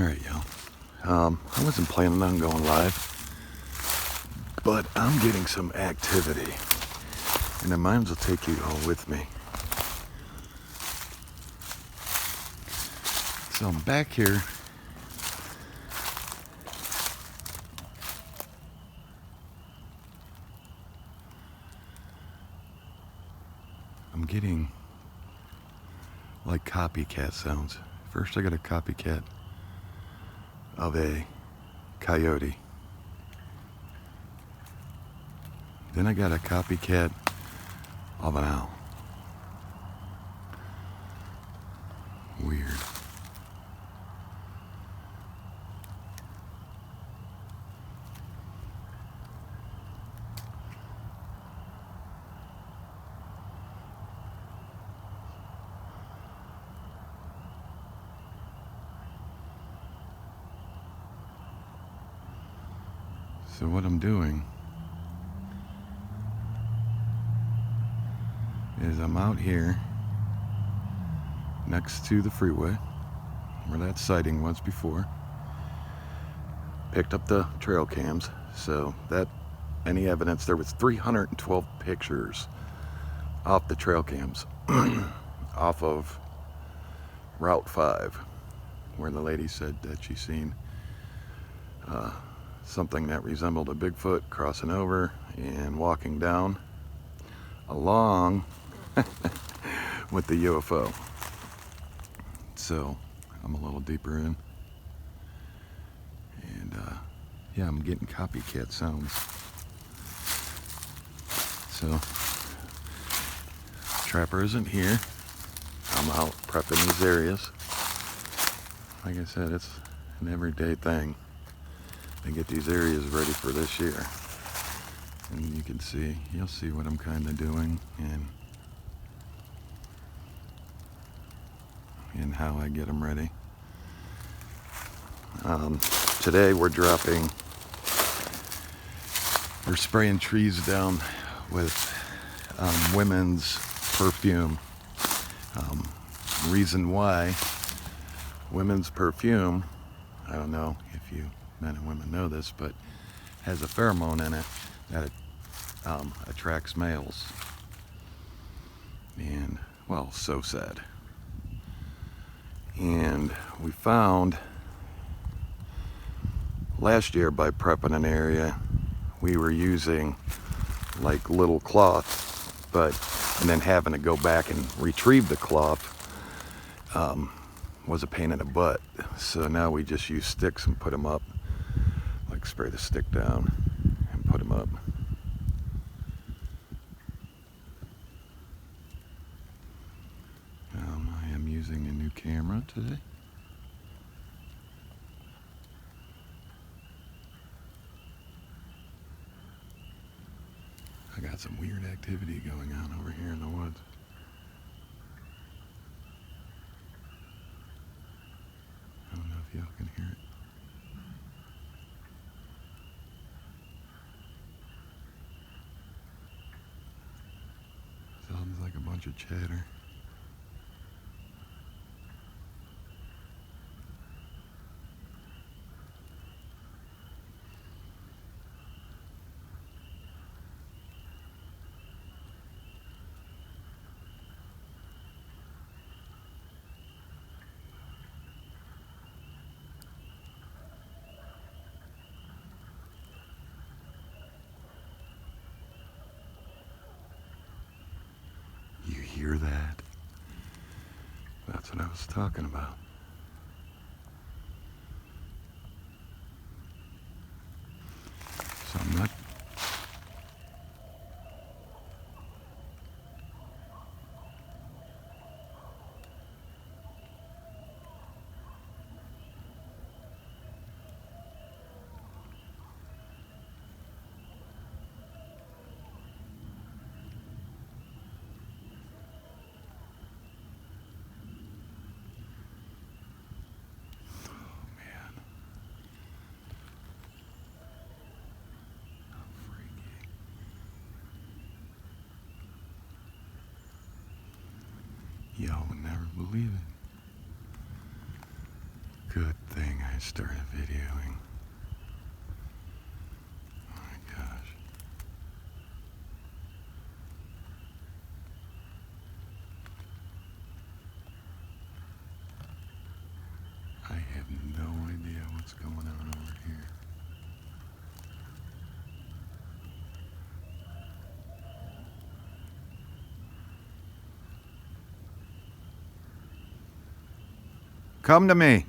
Alright, y'all. I wasn't planning on going live, but I'm getting some activity, and I might as well take you all with me. So I'm back here. I'm getting like copycat sounds. First I got a copycat of a coyote. Then I got a copycat of an owl. Weird. So what I'm doing is I'm out here next to the freeway where that sighting was before. Picked up the trail cams, so that any evidence, there was 312 pictures off the trail cams off of Route 5, where the lady said that she seen something that resembled a Bigfoot crossing over and walking down along with the UFO. So I'm a little deeper in, and yeah, I'm getting copycat sounds. So trapper isn't here. I'm out prepping these areas. Like I said, it's an everyday thing to get these areas ready for this year. And you can see, you'll see what I'm kind of doing and how I get them ready. Today we're spraying trees down with women's perfume. Reason why women's perfume, I don't know if you men and women know this, but has a pheromone in it that attracts males. And, well, so sad. And we found last year, by prepping an area, we were using like little cloth, and then having to go back and retrieve the cloth was a pain in the butt. So now we just use sticks and put them up, like spray the stick down and put them up. I am using a new camera today. I got some weird activity going on over here in the woods. I don't know if y'all can hear it. Sounds like a bunch of chatter. You hear that? That's what I was talking about. So I'm not... Y'all would never believe it. Good thing I started videoing. Oh my gosh. I have no idea what's going on over here. Come to me.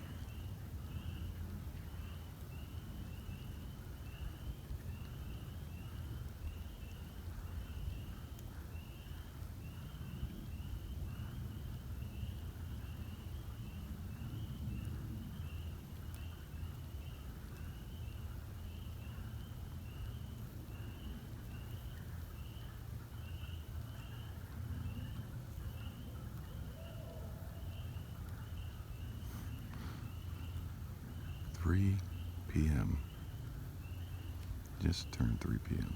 p.m. Just turned 3 p.m.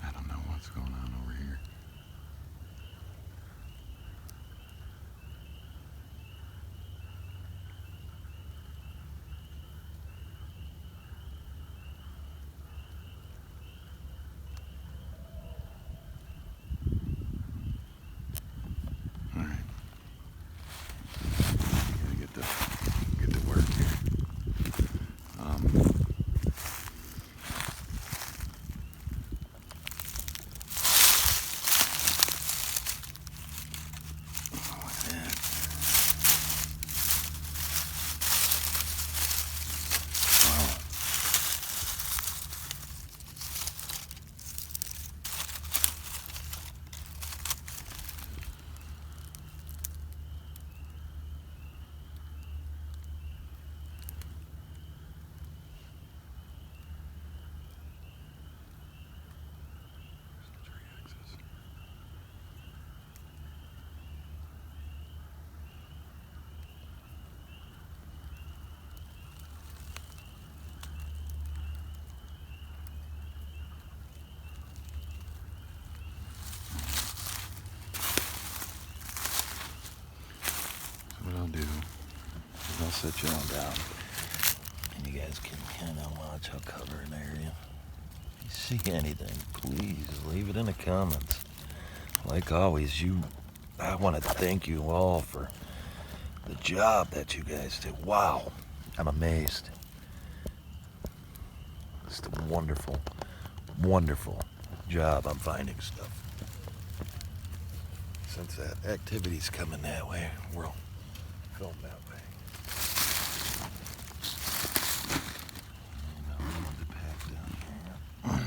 I don't know what's going on over here. All right. Gotta get to work here. What I'll do is I'll set you all down and you guys can kind of watch. I'll cover an area. If you see anything, please leave it in the comments. Like always, I want to thank you all for the job that you guys do. Wow, I'm amazed. It's a wonderful, wonderful job on finding stuff. Since that activity's coming that way, we'll film that way. And I'll leave the pack down here.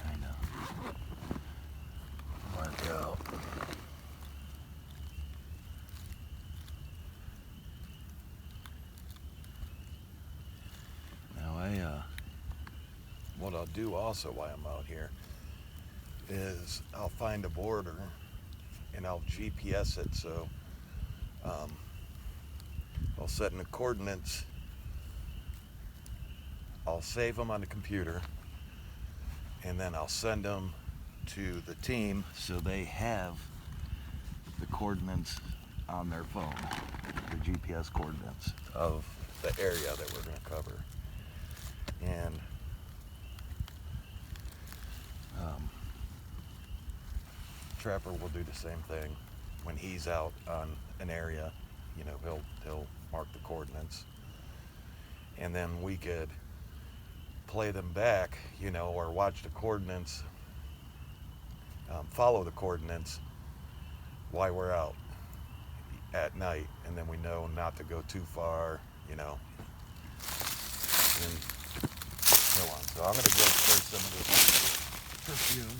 Kind of mark out. Now what I'll do also while I'm out here is I'll find a border and I'll GPS it, so I'll set in the coordinates, I'll save them on the computer, and then I'll send them to the team so they have the coordinates on their phone, the GPS coordinates of the area that we're going to cover. And Trapper will do the same thing when he's out on an area. You know, he'll mark the coordinates, and then we could play them back, you know, or watch the coordinates, follow the coordinates while we're out at night, and then we know not to go too far, you know, and so on. So I'm going to go spray some of this perfume.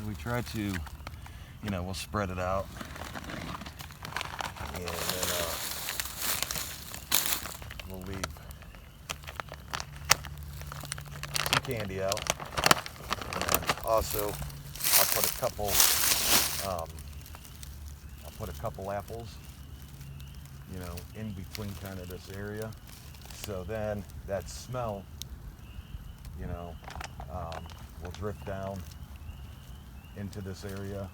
we try to, you know, we'll spread it out, and then we'll leave some candy out, and also I'll put a couple apples, you know, in between kind of this area, so then that smell, you know, will drift down into this area,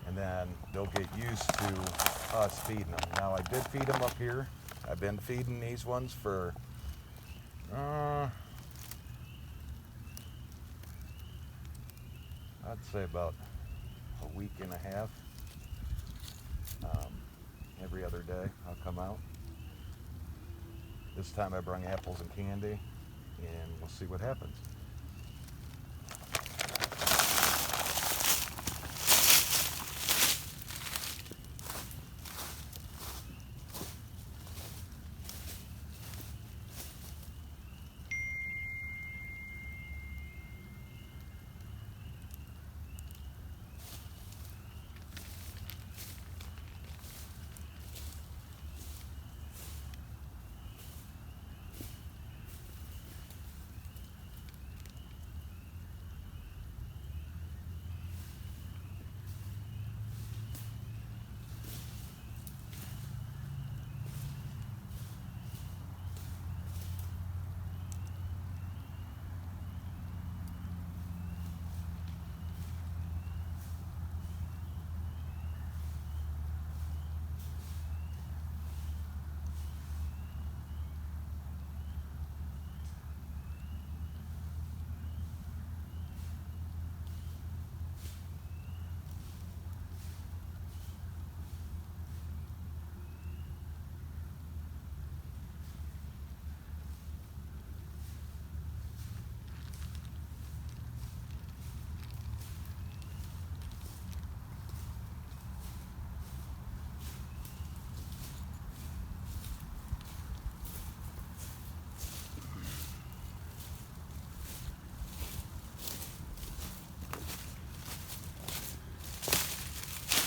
and then they'll get used to us feeding them. Now, I did feed them up here. I've been feeding these ones for I'd say about a week and a half. Every other day I'll come out. This time I bring apples and candy, and we'll see what happens.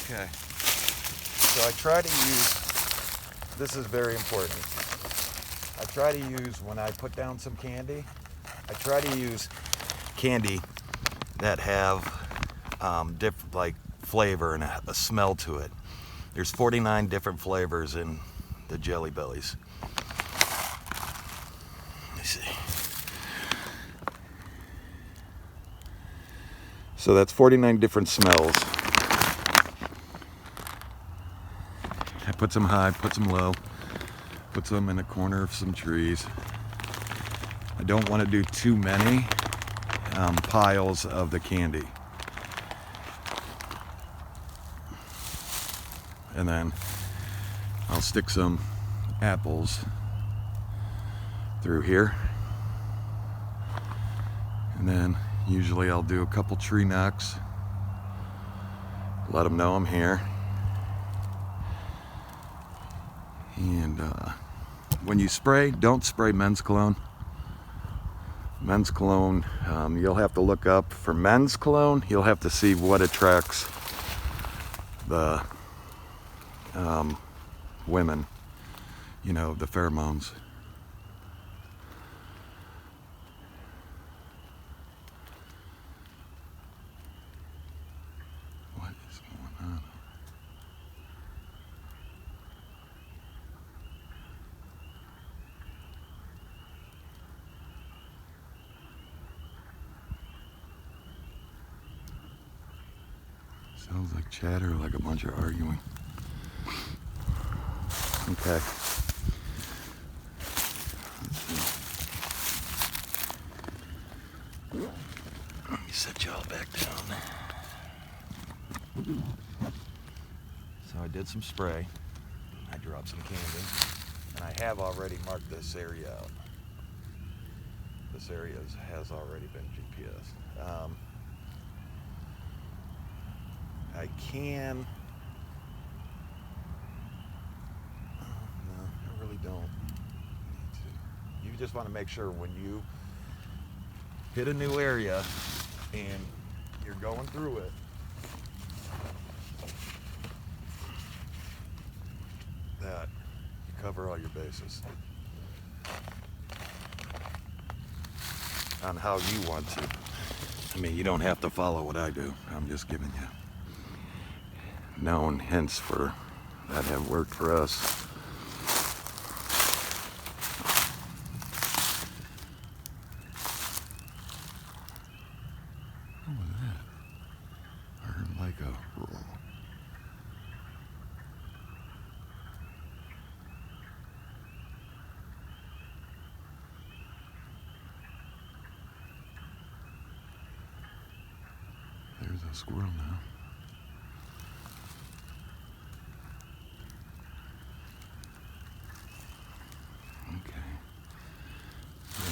Okay, so I try to use, this is very important, I try to use, when I put down some candy, I try to use candy that have different, like, flavor and a smell to it. There's 49 different flavors in the Jelly Bellies. Let me see. So that's 49 different smells. I put some high, put some low, put some in a corner of some trees. I don't want to do too many piles of the candy. And then I'll stick some apples through here. And then usually I'll do a couple tree knocks. Let them know I'm here. And when you spray, don't spray men's cologne. Men's cologne, you'll have to look up for men's cologne. You'll have to see what attracts the women, you know, the pheromones. What is going on? Sounds like chatter, like a bunch of arguing. Okay. Let's see. Let me set y'all back down. So I did some spray. I dropped some candy. And I have already marked this area out. This area has already been GPSed. I can... No, I really don't need to. You just want to make sure when you hit a new area and you're going through it, that you cover all your bases on how you want to. I mean, you don't have to follow what I do. I'm just giving you known hints for that have worked for us. What was that? I heard like a roll. There's a squirrel now. Okay. So,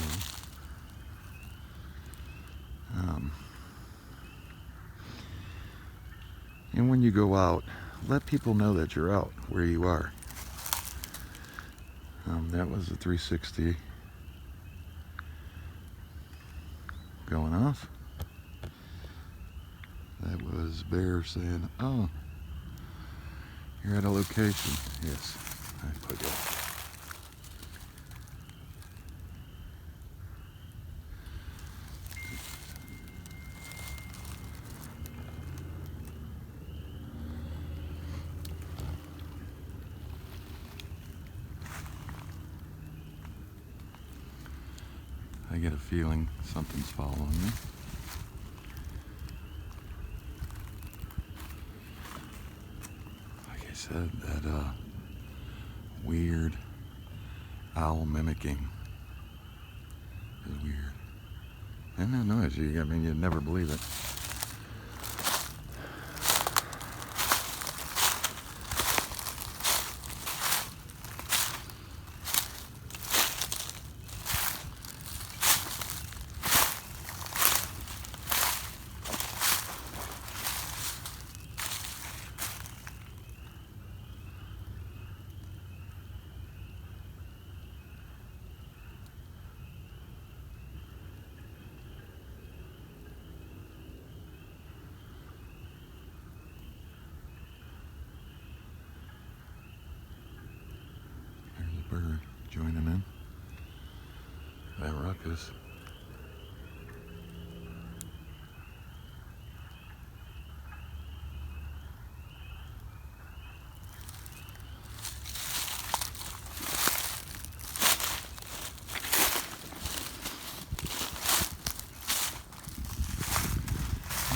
and when you go out, let people know that you're out where you are. That was the 360 going off. That was Bear saying, "Oh, you're at a location." Yes, I put it. I get a feeling something's following me. Like I said, that weird owl mimicking is weird. And that noise, I mean, you'd never believe it. Bird joining in that ruckus.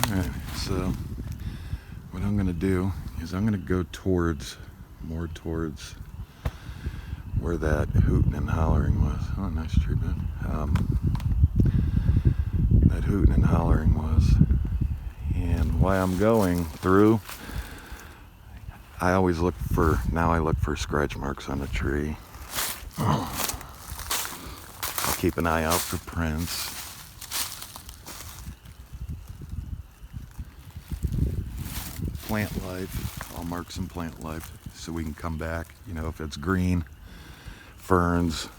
Alright, so what I'm going to do is I'm going to go more towards where that hooting and hollering was. Oh, nice tree bed. That hooting and hollering was. And while I'm going through, I look for scratch marks on the tree. I'll keep an eye out for prints. Plant life, I'll mark some plant life so we can come back. You know, if it's green, ferns,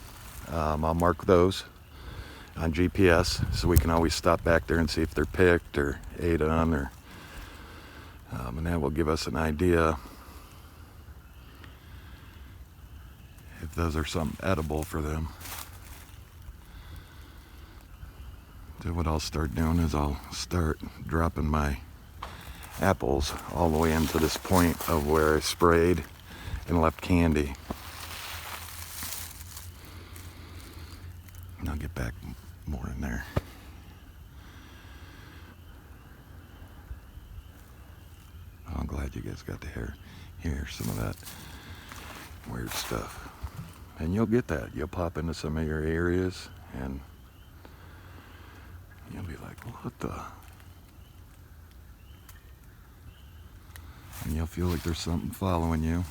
I'll mark those on GPS so we can always stop back there and see if they're picked or ate on, or and that will give us an idea if those are something edible for them. So what I'll start doing is I'll start dropping my apples all the way into this point of where I sprayed and left candy. And I'll get back more in there. I'm glad you guys got to hear some of that weird stuff. And you'll get that. You'll pop into some of your areas and you'll be like, what the? And you'll feel like there's something following you.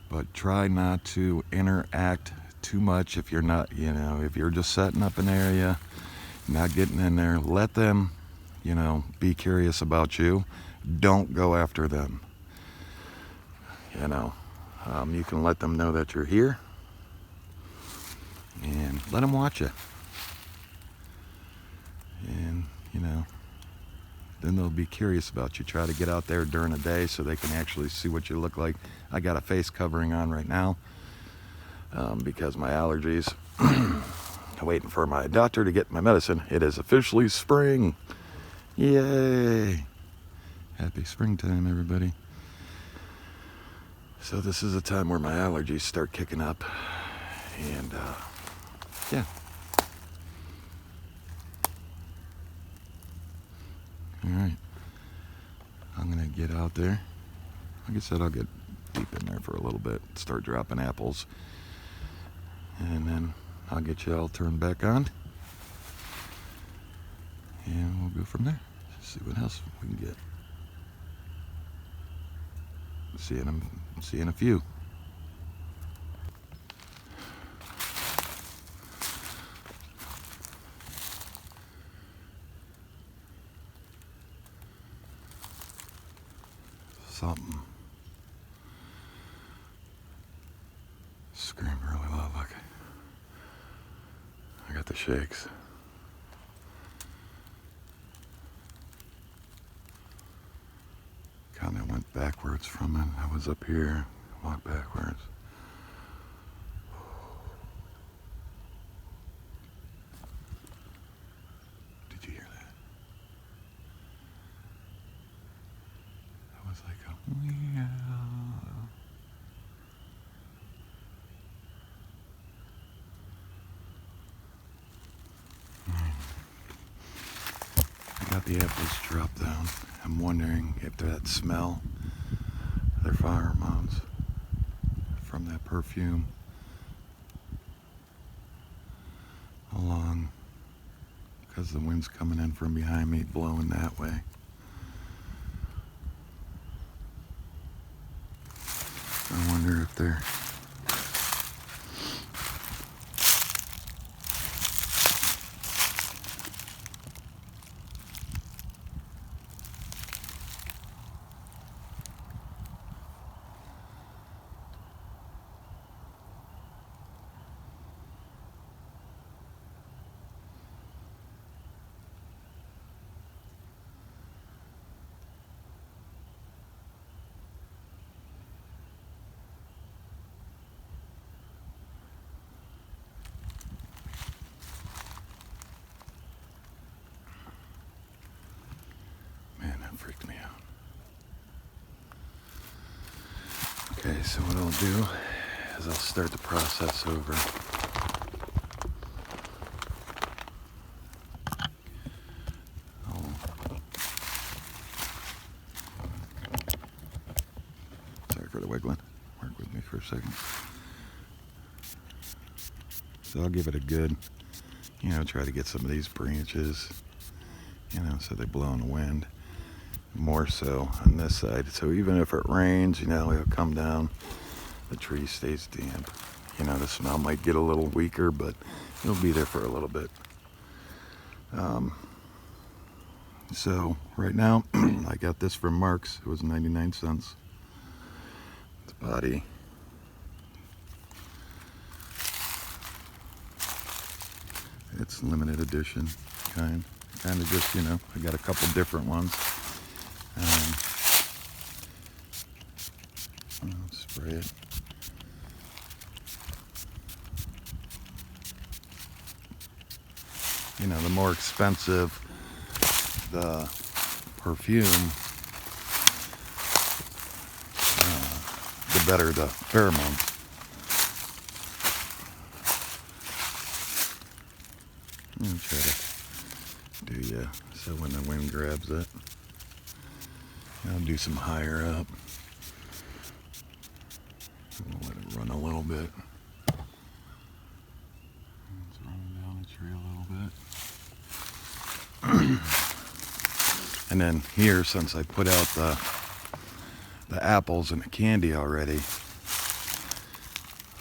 But try not to interact too much if you're not, if you're just setting up an area, not getting in there. Let them, be curious about you. Don't go after them. You can let them know that you're here and let them watch you. And, you know, then they'll be curious about you. Try to get out there during the day so they can actually see what you look like. I got a face covering on right now because of my allergies. I'm waiting for my doctor to get my medicine. It is officially spring. Yay! Happy springtime, everybody. So this is a time where my allergies start kicking up. And, yeah. Alright. I'm going to get out there. Like I said, I'll get deep in there for a little bit. Start dropping apples. And then I'll get you all turned back on. And we'll go from there. See what else we can get. See you in a few. Something screamed really loud, like I got the shakes. Kind of went backwards from it. I was up here, walked backwards. Did you hear that? That was like a meow. I got the apples dropped down. I'm wondering if that smell, their pheromones from that perfume along, because the wind's coming in from behind me, blowing that way. I wonder if they're freaked me out. Okay, so what I'll do is I'll start the process over. Sorry for the wiggling. Work with me for a second. So I'll give it a good, try to get some of these branches, so they blow in the wind. More so on this side, so even if it rains, it'll come down, the tree stays damp. The smell might get a little weaker, but it'll be there for a little bit. So right now I got this from Mark's. It was 99 cents. The body, it's limited edition kind of just, I got a couple different ones. I'll spray it. The more expensive the perfume, the better the pheromones. I'll try to do so when the wind grabs it. I'll do some higher up. We'll let it run a little bit. It's running down the tree a little bit. And then here, since I put out the apples and the candy already,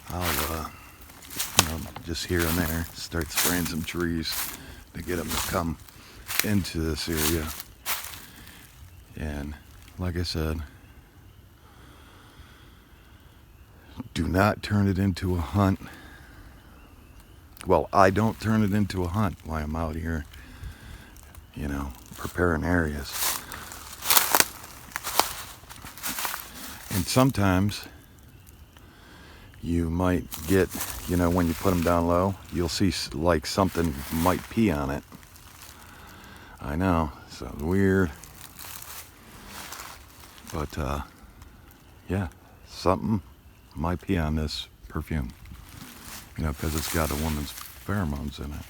I'll just here and there start spraying some trees to get them to come into this area. And like I said, do not turn it into a hunt. Well, I don't turn it into a hunt while I'm out here. you know, preparing areas. And sometimes you might get, you know, when you put them down low, you'll see like something might pee on it. I know, sounds weird. But yeah, something might pee on this perfume. You know, because it's got a woman's pheromones in it.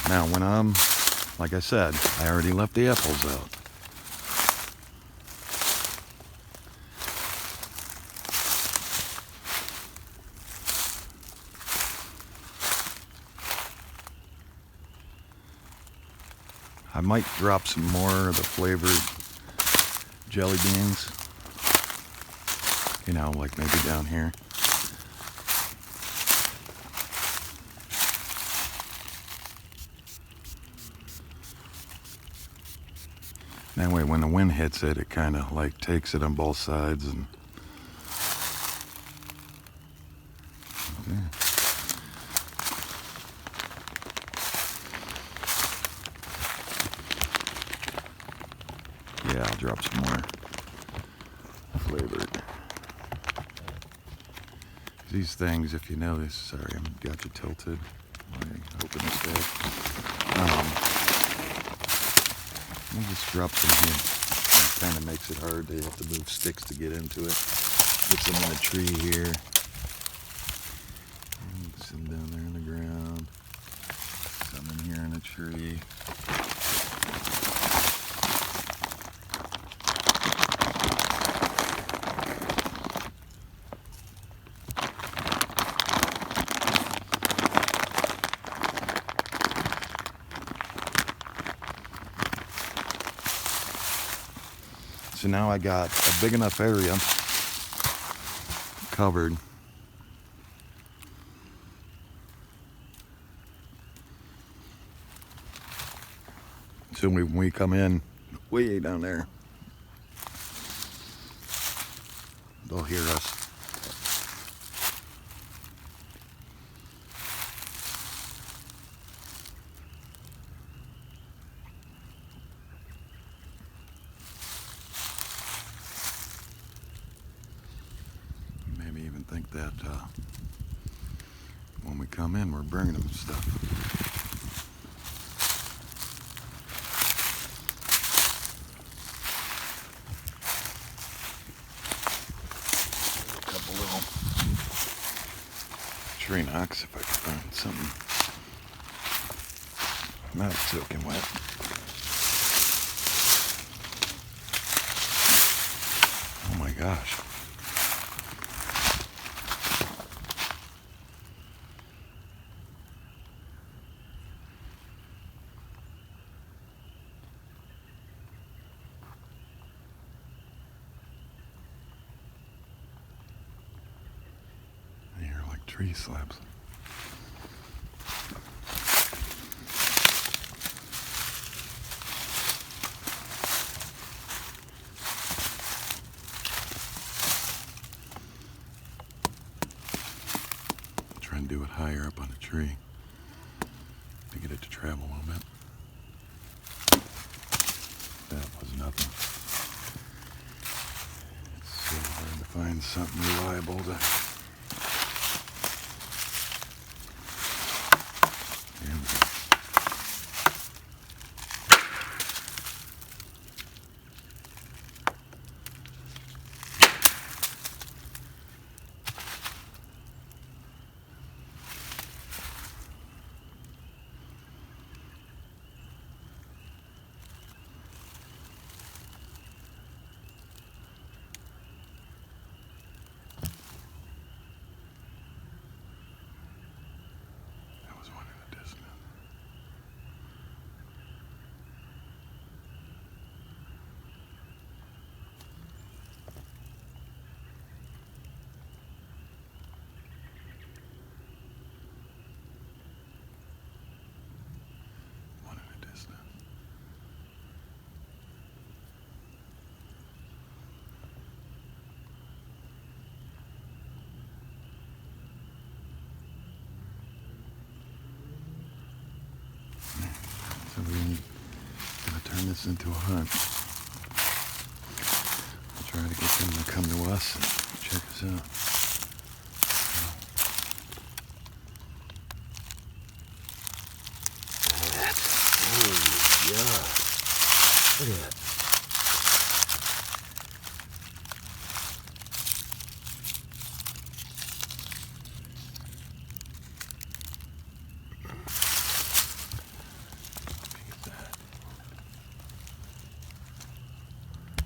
Now, when like I said, I already left the apples out. I might drop some more of the flavored jelly beans. You know, like maybe down here. That way when the wind hits it, it kind of like takes it on both sides. And yeah, I'll drop some more flavored. These things, if you notice, sorry, I got you tilted. I open this bag. I'll just drop some here. It kind of makes it hard. They have to move sticks to get into it. Put some in a tree here. And some down there in the ground. Some in here in a tree. So now I got a big enough area covered. So when we come in way down there, they'll hear us. Think that when we come in, we're bringing them stuff. A couple little tree knocks if I can find something not soaking wet. Oh my gosh. Tree slabs. Try and do it higher up on a tree to get it to travel a little bit. That was nothing. It's so hard to find something reliable to. we're gonna turn this into a hunt. We'll try to get them to come to us and check us out. Yeah. Look at that.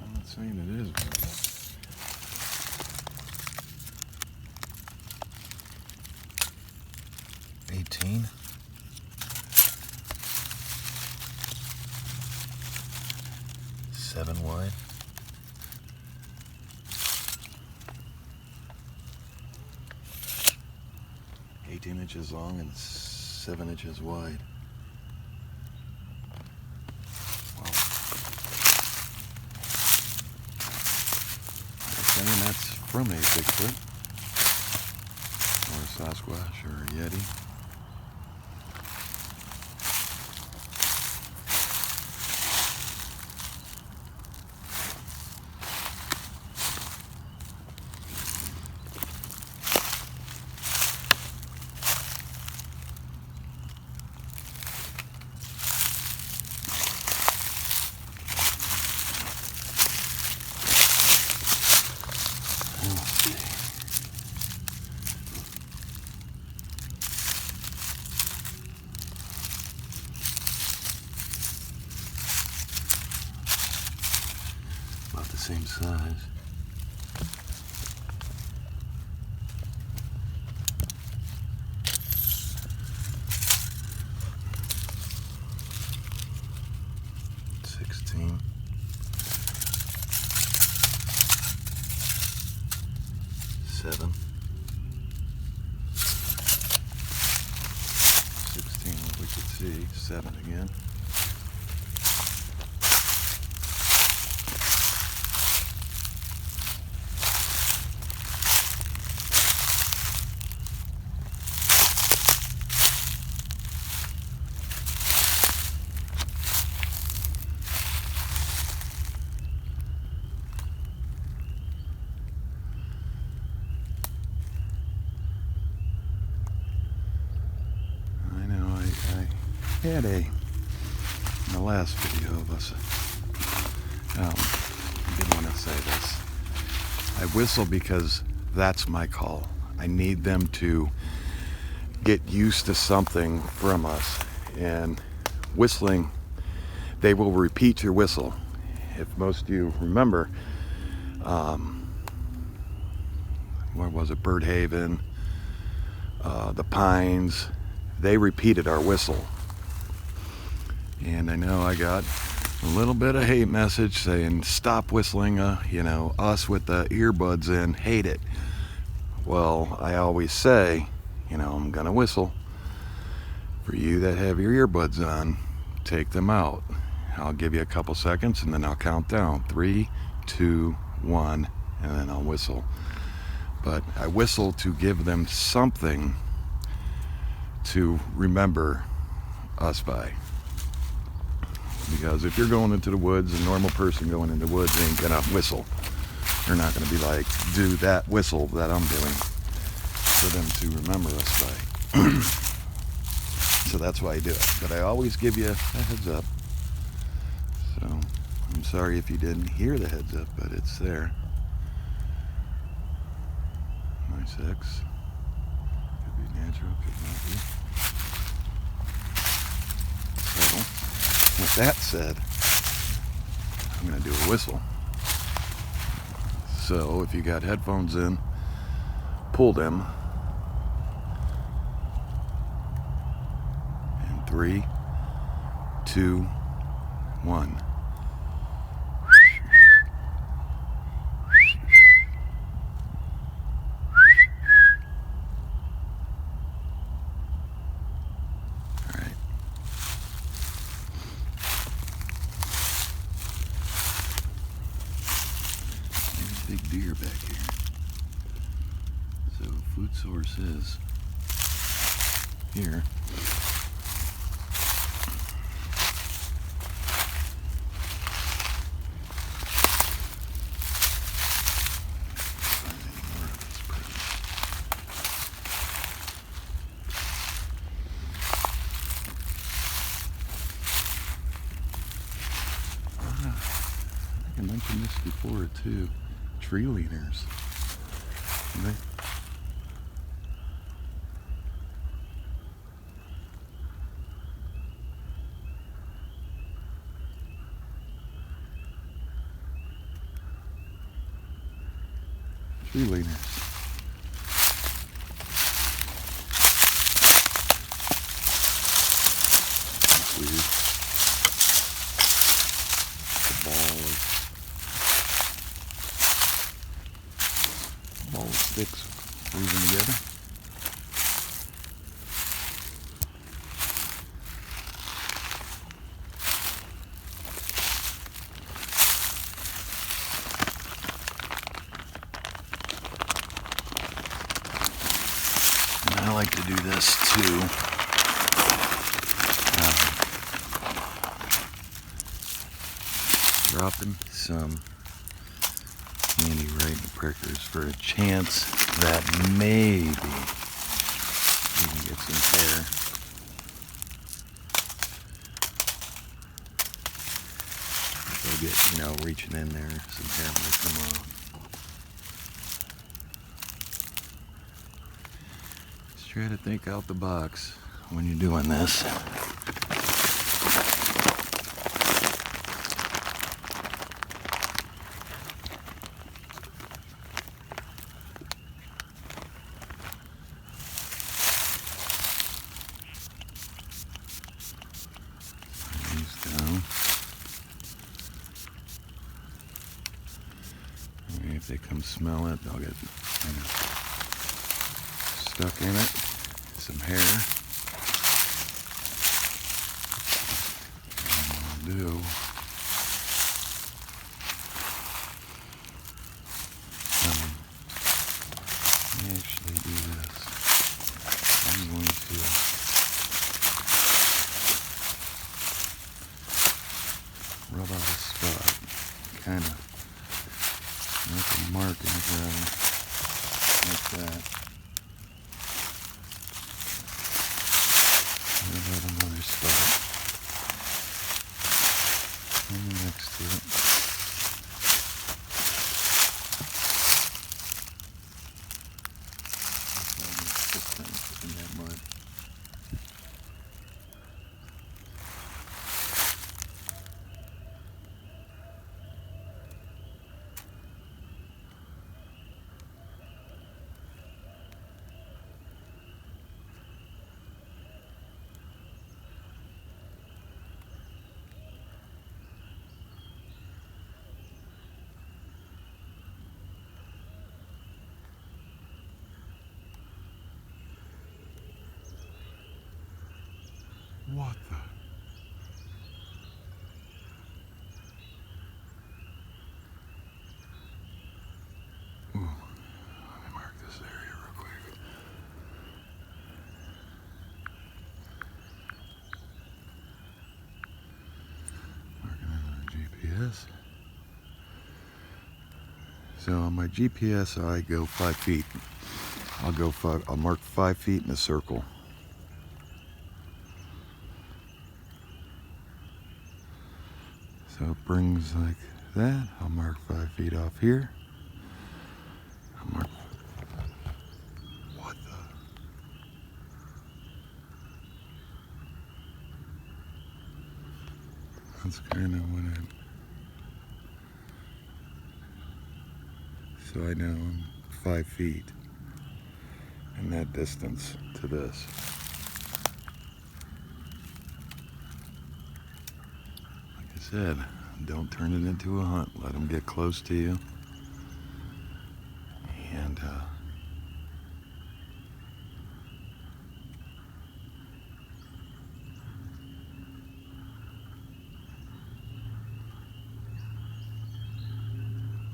I'm not saying it is. 18. Seven wide. 18 inches long and 7 inches wide. Wow. I'm saying that's from a Bigfoot or a Sasquatch or a Yeti. About the same size. Seven. 16, what we could see. 7 again. Had in the last video of us, I didn't want to say this. I whistle because that's my call. I need them to get used to something from us. And whistling, they will repeat your whistle. If most of you remember, what was it, Birdhaven, the Pines, they repeated our whistle. And I know I got a little bit of hate message saying stop whistling, us with the earbuds in, hate it. Well, I always say, I'm gonna whistle. For you that have your earbuds on, take them out. I'll give you a couple seconds and then I'll count down. 3, 2, 1, and then I'll whistle. But I whistle to give them something to remember us by. Because if you're going into the woods, a normal person going into the woods ain't gonna whistle. They're not gonna be like, do that whistle that I'm doing, for them to remember us by. So that's why I do it. But I always give you a heads up. So I'm sorry if you didn't hear the heads up, but it's there. Nice X. Could be natural, could not be. So, with that said, I'm going to do a whistle. So if you got headphones in, pull them. And 3, 2, 1. Big deer back here. So food source is here. before too. Tree leaners. Okay. Tree leaners. That's weird. The ball of sticks weaving together. I like to do this too. Dropping some anti-rodent prickers for a chance that maybe we can get some hair. If I get, reaching in there, some hair might come off. Try to think out the box when you're doing this. These down. Maybe if they come smell it, they'll get stuck in it. Some hair. And what I'll do, let me actually do this. I'm going to rub out a spot, kind of make a mark in the ground like that. Another spot and next to it. In that mud. What the? Ooh, let me mark this area real quick. Marking it on GPS. So on my GPS, I go 5 feet. I'll mark 5 feet in a circle. So it brings like that. I'll mark 5 feet off here. I'll mark. What the? That's kind of what so I know I'm 5 feet in that distance to this. Said, don't turn it into a hunt. Let them get close to you. And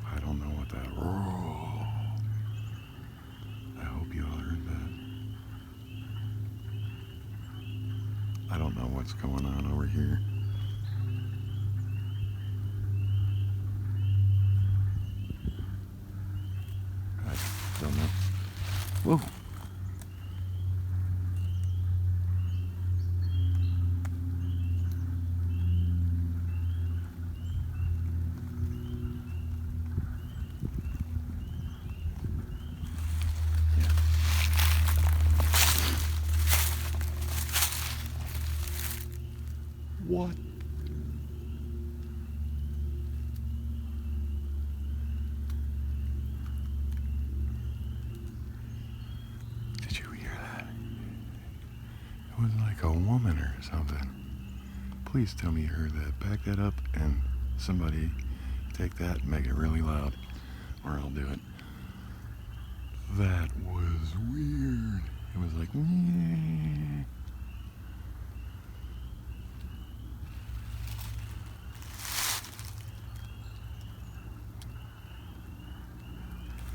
I don't know what that. Oh, I hope you all heard that. I don't know what's going on over here. Don't know. Whoa. What? Did you hear that? It was like a woman or something. Please tell me you heard that. Back that up and somebody take that and make it really loud, or I'll do it. That was weird. It was like, yeah.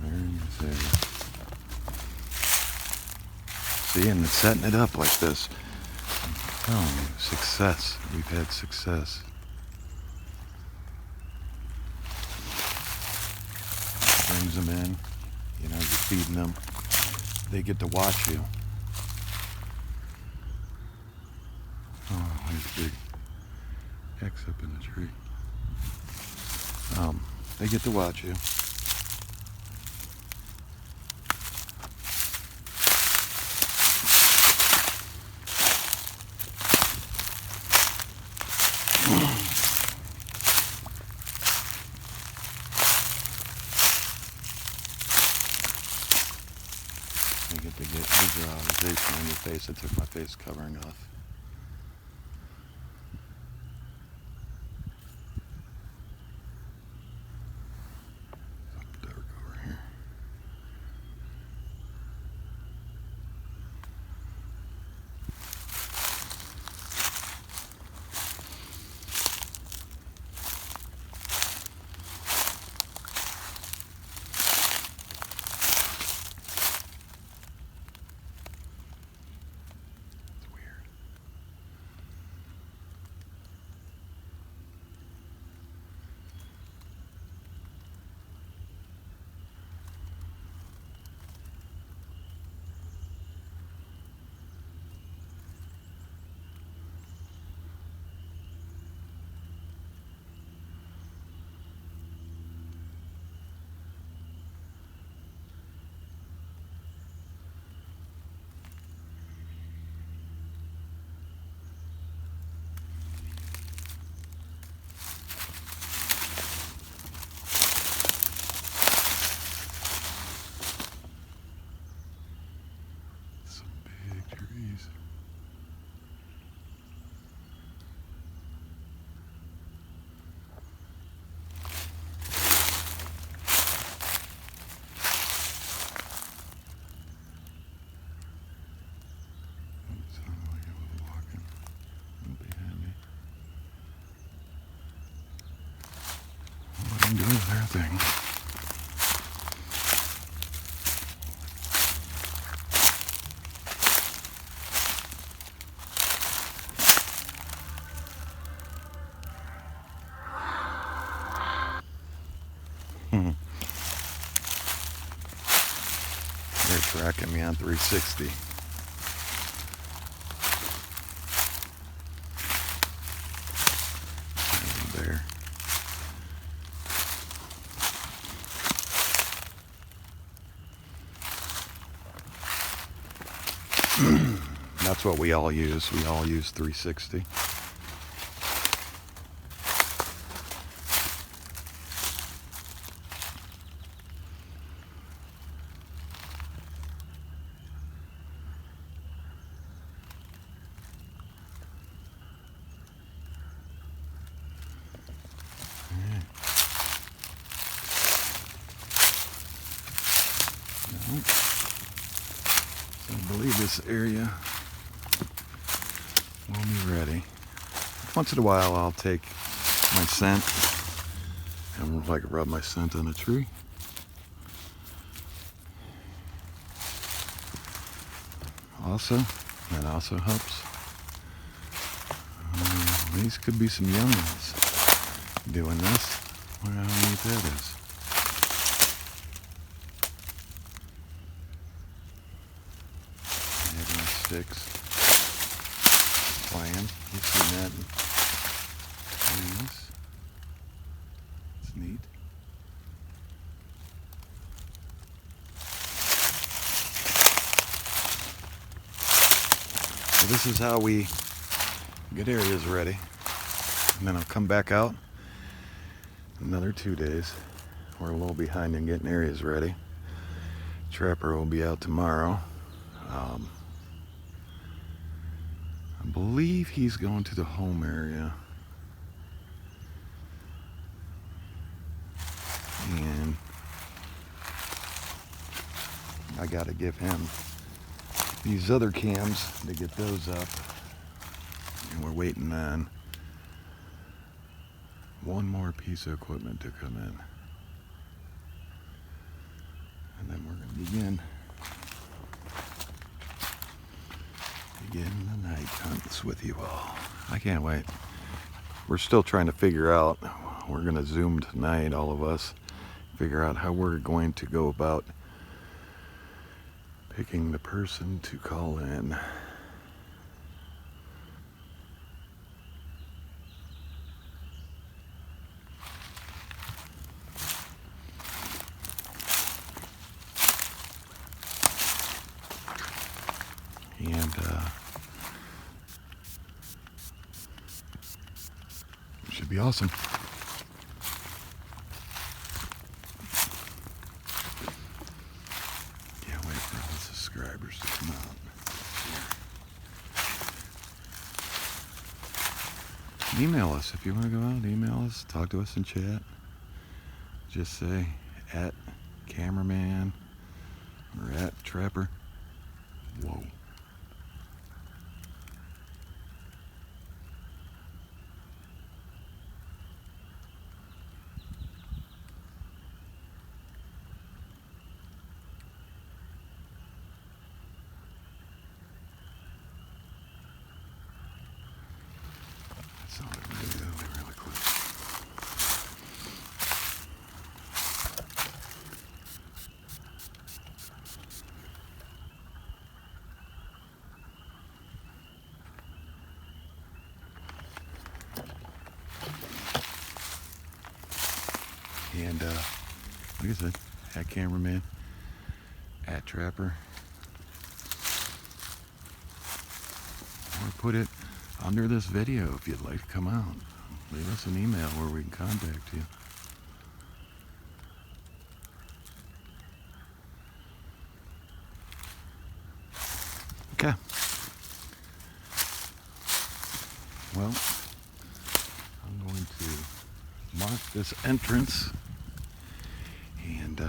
There you see. See, and it's setting it up like this. I'm telling you, success. We've had success. Brings them in. You know, you're feeding them. They get to watch you. Oh, there's a big X up in the tree. They get to watch you. I get to get visualization on your face. I took my face covering off. It's dark over here. Doing their thing. They're tracking me on 360. There. That's what we all use. We all use 360. I believe this area will be ready. Once in a while I'll take my scent and like rub my scent on a tree. That also helps. These could be some young ones doing this. I wonder how neat that is. Sticks playing. You've seen that in trees. It's neat. So this is how we get areas ready. and then I'll come back out another 2 days. We're a little behind in getting areas ready. Trapper will be out tomorrow. I believe he's going to the home area. And I gotta give him these other cams to get those up. And we're waiting on one more piece of equipment to come in. And then we're gonna begin the night hunts with you all. I can't wait. We're still trying to figure out, we're gonna Zoom tonight, all of us, figure out how we're going to go about picking the person to call in. And it should be awesome. Can't wait for all the subscribers to come out. Email us if you want to go out. Email us, talk to us in chat. Just say @cameraman or @trapper. Whoa. That sounded really close. And like I said, @cameraman, @trapper, or put it under this video if you'd like to come out. Leave us an email where we can contact you. Okay. Well, I'm going to mark this entrance and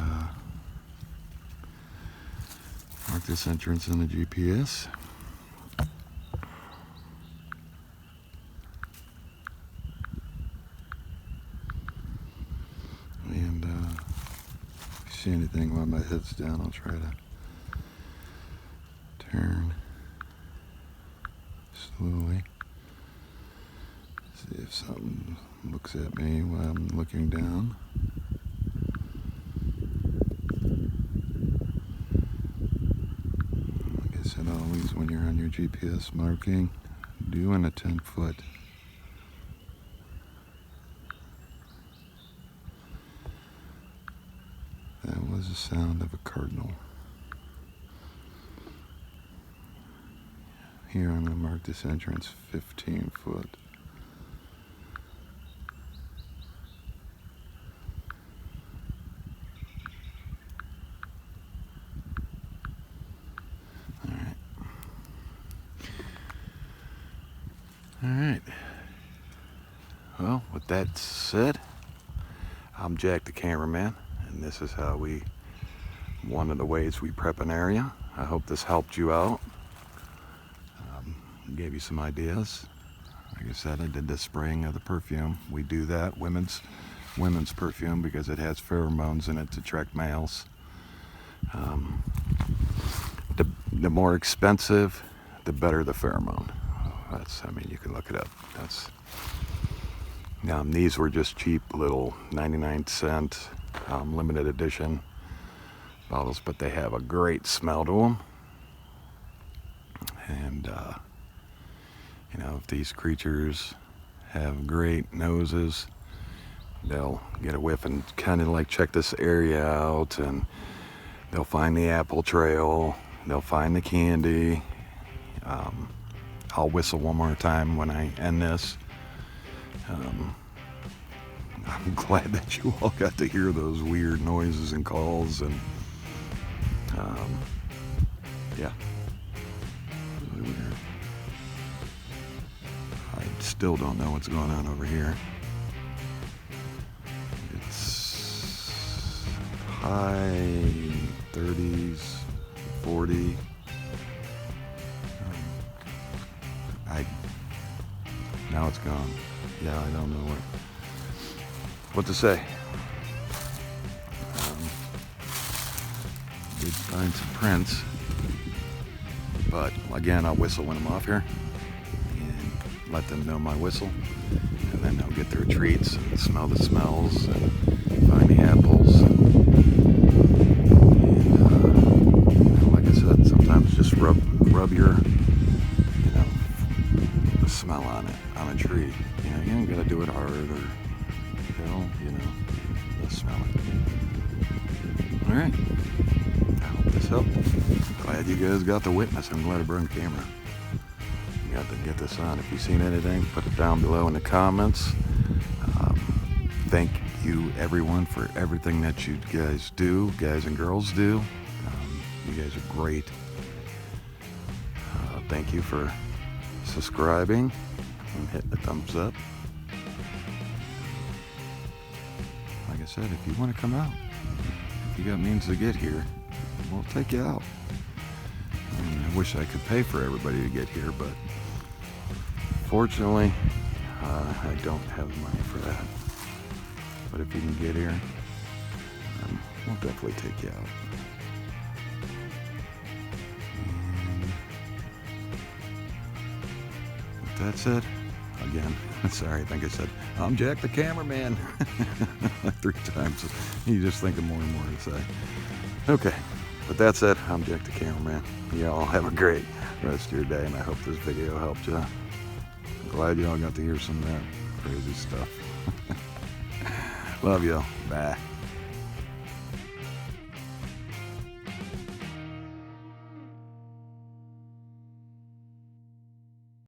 mark this entrance in the GPS. And if you see anything while my head's down, I'll try to turn slowly. See if something looks at me while I'm looking down. Like I said, always when you're on your GPS marking, doing a 10-foot. That was the sound of a cardinal. Here I'm going to mark this entrance 15 foot. Alright. Well, with that said, I'm Jack the cameraman, and this is how one of the ways we prep an area. I hope this helped you out. Gave you some ideas. Like I said, I did the spraying of the perfume. We do that, women's perfume, because it has pheromones in it to attract males. The more expensive, the better the pheromone. You can look it up. These were just cheap little 99-cent limited edition bottles, but they have a great smell to them. And if these creatures have great noses, they'll get a whiff and kind of like check this area out, and they'll find the apple trail, they'll find the candy. I'll whistle one more time when I end this. I'm glad that you all got to hear those weird noises and calls, and yeah, really weird. I still don't know what's going on over here. It's high 30s, 40. Now it's gone. Yeah, I don't know what to say. Did find some prints, but again, I'll whistle when I'm off here and let them know my whistle, and then they'll get their treats and smell the smells and find the apples. And like I said, sometimes just rub your the smell on it on a tree. You don't gotta do it hard or just smell it. All right. I hope this helped. Glad you guys got to witness. I'm glad I brought a camera. You got to get this on. If you've seen anything, put it down below in the comments. Thank you, everyone, for everything that you guys do, guys and girls do. You guys are great. Thank you for subscribing and hitting the thumbs up. Like I said, if you want to come out, if you got means to get here, we'll take you out. I wish I could pay for everybody to get here, but fortunately, I don't have money for that. But if you can get here, we'll definitely take you out. And with that said, again, sorry, I think I said, I'm Jack the cameraman. Like 3 times. You just think of more and more to say. Okay, with that said, I'm Jack the cameraman. Y'all have a great rest of your day, and I hope this video helped you. I'm glad y'all got to hear some of that crazy stuff. Love y'all. Bye.